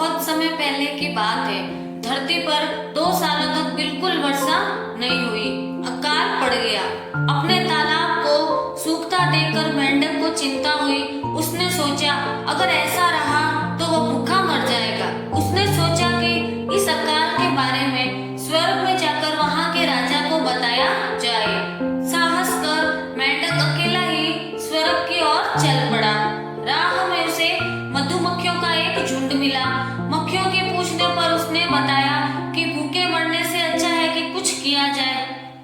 बहुत समय पहले की बात है। धरती पर 2 सालों तक बिल्कुल वर्षा नहीं हुई। अकाल पड़ गया। अपने तालाब को सूखता देखकर मेंढक को चिंता हुई। उसने सोचा अगर ऐसा रहा तो वह भूखा मर जाएगा। उसने सोचा कि इस अकाल के बारे में स्वर्ग में जाकर वहां के राजा को बताया जाए। साहस कर मेंढक अकेला ही स्वर्ग की ओर चल पड़ा। राह में उसे मधुमक्खियों का एक झुंड मिला। मक्खियों के पूछने पर उसने बताया कि भूखे मरने से अच्छा है कि कुछ किया जाए।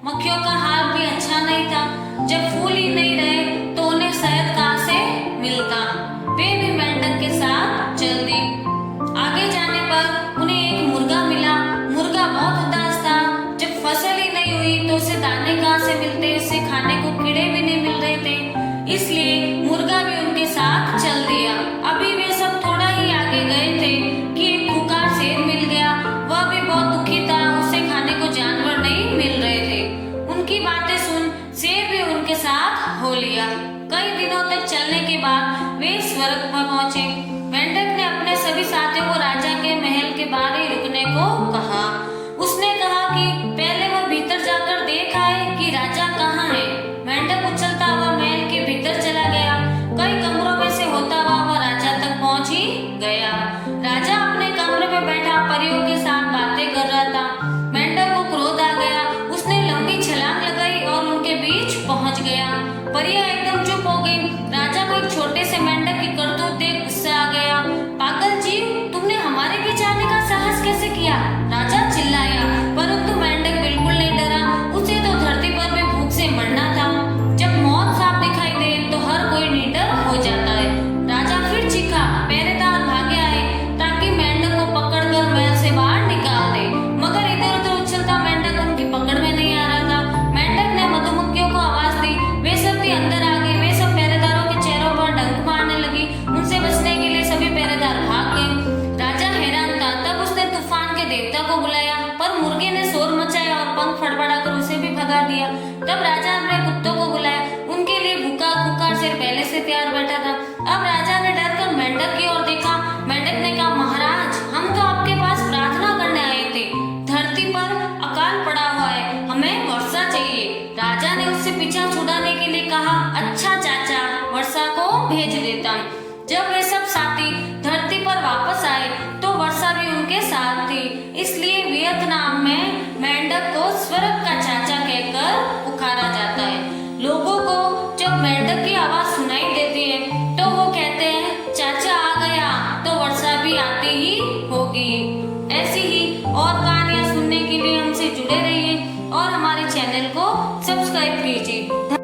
मक्खियों का हाल भी अच्छा नहीं था। जब फूल ही नहीं रहे तो उन्हें शहद कहाँ से मिलता। वे भी मेंढक के साथ चल दी। आगे जाने पर उन्हें एक मुर्गा मिला। मुर्गा बहुत उदास था। जब फसल ही नहीं हुई तो उसे दाने कहाँ से मिलते, उसे खाने को कीड़े भी नहीं मिल रहे थे। इसलिए मुर्गा भी उनके साथ चल दिया। अभी वे सब थोड़ा ही आगे गए थे कि एक खूंखार शेर मिल गया। वह भी बहुत दुखी था। उसे खाने को जानवर नहीं मिल रहे थे। उनकी बातें सुन शेर भी उनके साथ हो लिया। कई दिनों तक चलने के बाद वे स्वर्ग पर पहुंचे। मेंढक ने अपने सभी साथियों को राजा के महल के बाहर ही रुकने को कहा। उसने कहा कि पहले वह भीतर जाकर देख आए कि राजा कहाँ है। मेंढक उछलता हुआ महल के भीतर चला गया। कई कमरों में से होता हुआ वह राजा तक पहुंच ही गया। राजा अपने कमरे में बैठा परियों के साथ बातें कर रहा था। मेंढक को क्रोध आ गया। उसने लंबी छलांग लगाई और उनके बीच पहुंच गया। परियां एकदम चुप हो गई। राजा को एक छोटे से मेंढक की करतूत देख गुस्सा आ गया। पागल जीव, तुमने हमारे बीच आने का साहस कैसे किया? राजा चिल्लाया। परंतु मेंढक बिल्कुल नहीं डरा। उसे तो धरती पर भी भूख से मरना था। जब मौत साफ दिखाई दे तो हर कोई निडर हो जाता है। राजा फिर चीखा। पहरेदार भागे आए ताकि मेंढक को पकड़कर महल से बाहर निकाल दे, मगर इधर उधर उछलता मेंढक उनकी पकड़ में नहीं आ रहा था। मेंढक ने मधुमक्खियों को आवाज दी। वे सब भी अंदर आ गए। वे सब पहरेदारों के चेहरों पर डंक मारने लगी। उनसे बचने के लिए सभी पहरेदार भाग गए। राजा हैरान था। तब उसने तूफान के देवता को बुलाया, पर मुर्गे ने शोर मचाया और पंख फड़फड़ाकर उसे भी भगा दिया। तब राजा ने कुत्तों को बुलाया। उनके लिए भूखा खूंखार शेर पहले से तैयार बैठा था। अब राजा ने डरकर मेंढक की ओर देखा। मेंढक ने कहा, महाराज, हम तो आपके पास प्रार्थना करने आए थे। धरती पर अकाल पड़ा हुआ है, हमें वर्षा चाहिए। राजा ने उससे पीछा छुड़ाने के लिए कहा, अच्छा चाचा, वर्षा को भेज देता हूँ। जब वे सब साथी धरती पर वापस आए तो वर्षा भी उनके साथ थी। इसलिए वियतनाम में मेंढक को स्वर्ग का चाचा कहकर पुकारा जाता है। लोगों को जब मेंढक की आवाज सुनाई देती है तो वो कहते हैं, चाचा आ गया, तो वर्षा भी आती ही होगी। ऐसी ही और कहानियां सुनने के लिए हमसे जुड़े रहिए और हमारे चैनल को सब्सक्राइब कीजिए।